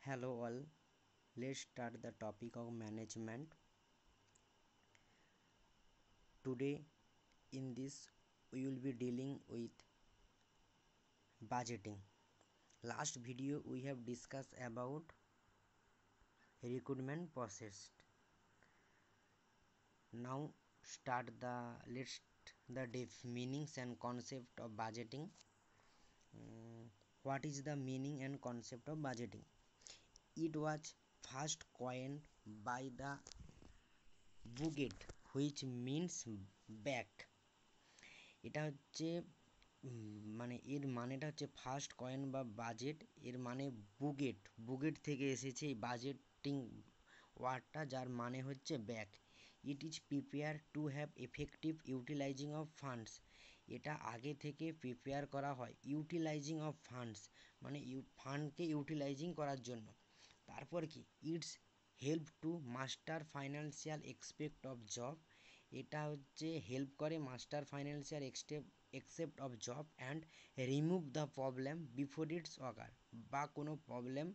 Hello all, let's start the topic of management. Today in this we will be dealing with budgeting. Last video we have discussed about recruitment process. Now start the meanings and concept of budgeting. What is the meaning and concept of budgeting? It was first coined by the budget, which means back. এটা হচ্ছে মানে এর মানেটা হচ্ছে first coin বা budget, এর মানে বুগেট থেকে এসেছে এই বাজেটিং ওয়ার্ডটা, যার মানে হচ্ছে back. It is prepare to have effective utilising of funds. এটা আগে থেকে প্রিপেয়ার করা হয় ইউটিলাইজিং অফ ফান্ডস, মানে ফান্ডকে ইউটিলাইজিং করার জন্য। তারপর কি, it's help to master financial aspect of job. এটা হচ্ছে হেল্প করে master financial aspect of job and remove the problem before it's occur, বা কোনো প্রবলেম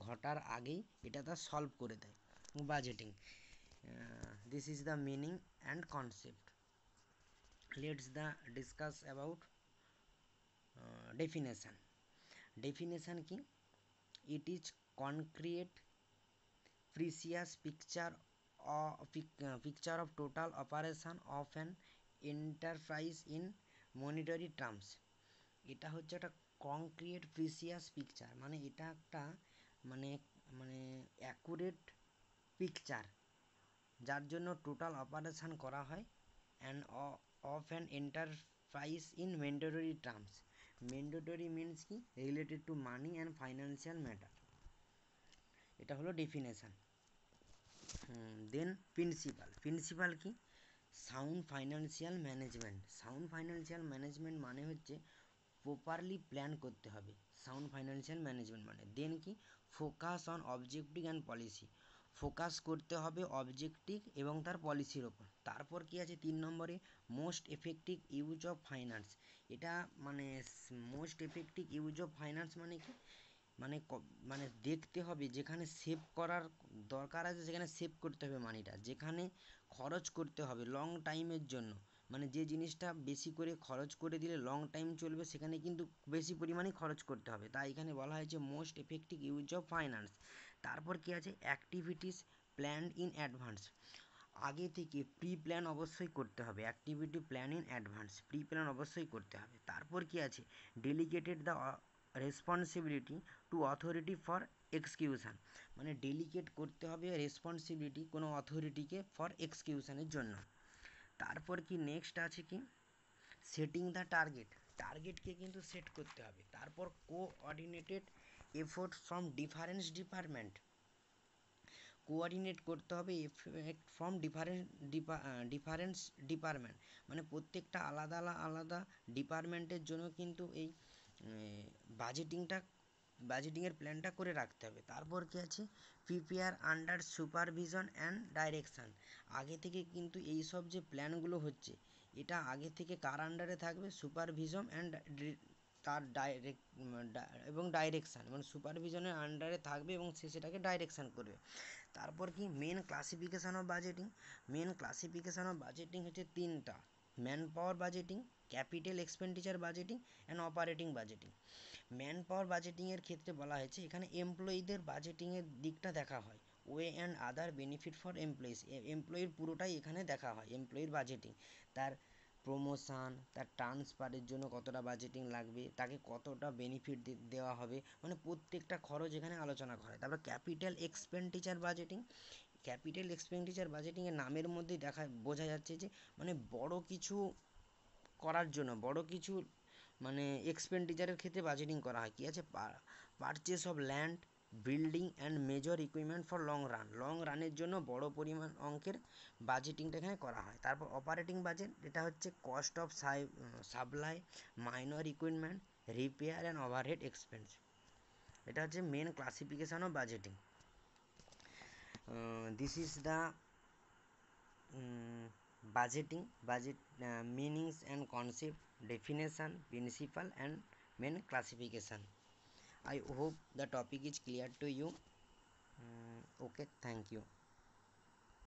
ঘটার আগেই এটা তা সলভ করে দেয় budgeting. This is the meaning and concept. Let's the discuss about definition. Definition কি? It is concrete precise picture of total operation of an enterprise in monetary terms. এটা হচ্ছে একটা কংক্রিয়েট প্রিসিয়াস পিকচার, মানে এটা একটা মানে মানে অ্যাকুরেট পিকচার যার জন্য টোটাল অপারেশন করা হয় and of an enterprise in mandatory terms. Mandatory means কি? Related to money and financial matter. এটা হলো ডেফিনেশান। দেন প্রিন্সিপাল কি? Sound financial management. Sound financial management মানে হচ্ছে প্রপারলি প্ল্যান করতে হবে সাউন্ড ফাইন্যান্সিয়াল ম্যানেজমেন্ট মানে। দেন কি? Focus on objective and policy. Focus করতে হবে অবজেক্টিভ এবং তার পলিসির ওপর। তারপর কি আছে 3 নম্বরে? Most effective use of finance. এটা মানে most effective use of finance মানে কি? মানে মানে দেখতে হবে যেখানে সেভ করার দরকার আছে সেখানে সেভ করতে হবে মানিটা, যেখানে খরচ করতে হবে লং টাইমের জন্য, মানে যে জিনিসটা বেশি করে খরচ করে দিলে লং টাইম চলবে সেখানে কিন্তু বেশি পরিমাণে খরচ করতে হবে, তাই এখানে বলা হয়েছে most effective use of finance. তারপর কি আছে? Activities planned in advance. আগে থেকে প্রি প্ল্যান অবশ্যই করতে হবে, activity plan in advance, pre plan অবশ্যই করতে হবে। তারপর কি আছে? Delegated the responsibility to authority for execution, মানে ডেলিগেট করতে হবে রেসপন্সিবিলিটি কোনো অথরিটিকে ফর এক্সিকিউশানের জন্য। তারপর কি নেক্সট আছে কি? সেটিং দ্য টার্গেটকে কিন্তু সেট করতে হবে। তারপর coordinated effort from department, coordinate করতে হবে এফেক্ট ফ্রম ডিফারেন্স ডিপার্টমেন্ট, মানে প্রত্যেকটা আলাদা আলাদা ডিপার্টমেন্টের জন্য কিন্তু এই বাজেটিংয়ের প্ল্যানটা করে রাখতে হবে। তারপর কি আছে? Prepare under supervision and direction. আগে থেকে কিন্তু এই সব যে প্ল্যানগুলো হচ্ছে এটা আগে থেকে কার আন্ডারে থাকবে? সুপারভিশন অ্যান্ড তার এবং ডাইরেকশান, মানে সুপারভিশনের আন্ডারে থাকবে এবং সে সেটাকে ডাইরেকশান করবে। তারপর কি? Main classification of budgeting. Main classification of budgeting হচ্ছে 3টা: man power budgeting, capital expenditure budgeting and operating budgeting. Man power বাজেটিংয়ের ক্ষেত্রে বলা হয়েছে এখানে এমপ্লয়িদের বাজেটিংয়ের দিকটা দেখা হয়, wage and other benefit for employees. এমপ্লয়ির পুরোটাই এখানে দেখা হয়, এমপ্লয়ির বাজেটিং, তার প্রমোশান, তার ট্রান্সফারের জন্য কতটা বাজেটিং লাগবে, তাকে কতটা বেনিফিট দেওয়া হবে, মানে প্রত্যেকটা খরচ এখানে আলোচনা করা হয়। তারপর capital expenditure budgeting. Capital expenditure বাজেটিংয়ের নামের মধ্যেই বোঝা যাচ্ছে যে মানে বড় কিছু করার জন্য, বড় কিছু মানে এক্সপেন্ডিচারের ক্ষেত্রে বাজেটিং করা হয়। কি আছে? Purchase of land, building and major equipment for long রানের জন্য বড় পরিমাণ অঙ্কের বাজেটিংটা এখানে করা হয়। তারপর অপারেটিং বাজেট, এটা হচ্ছে cost of supply, minor equipment, repair and overhead expense. এটা হচ্ছে main classification of budgeting. This is the budget meanings and concept, definition, principle and main classification. I hope the topic is clear to you. Okay, thank you.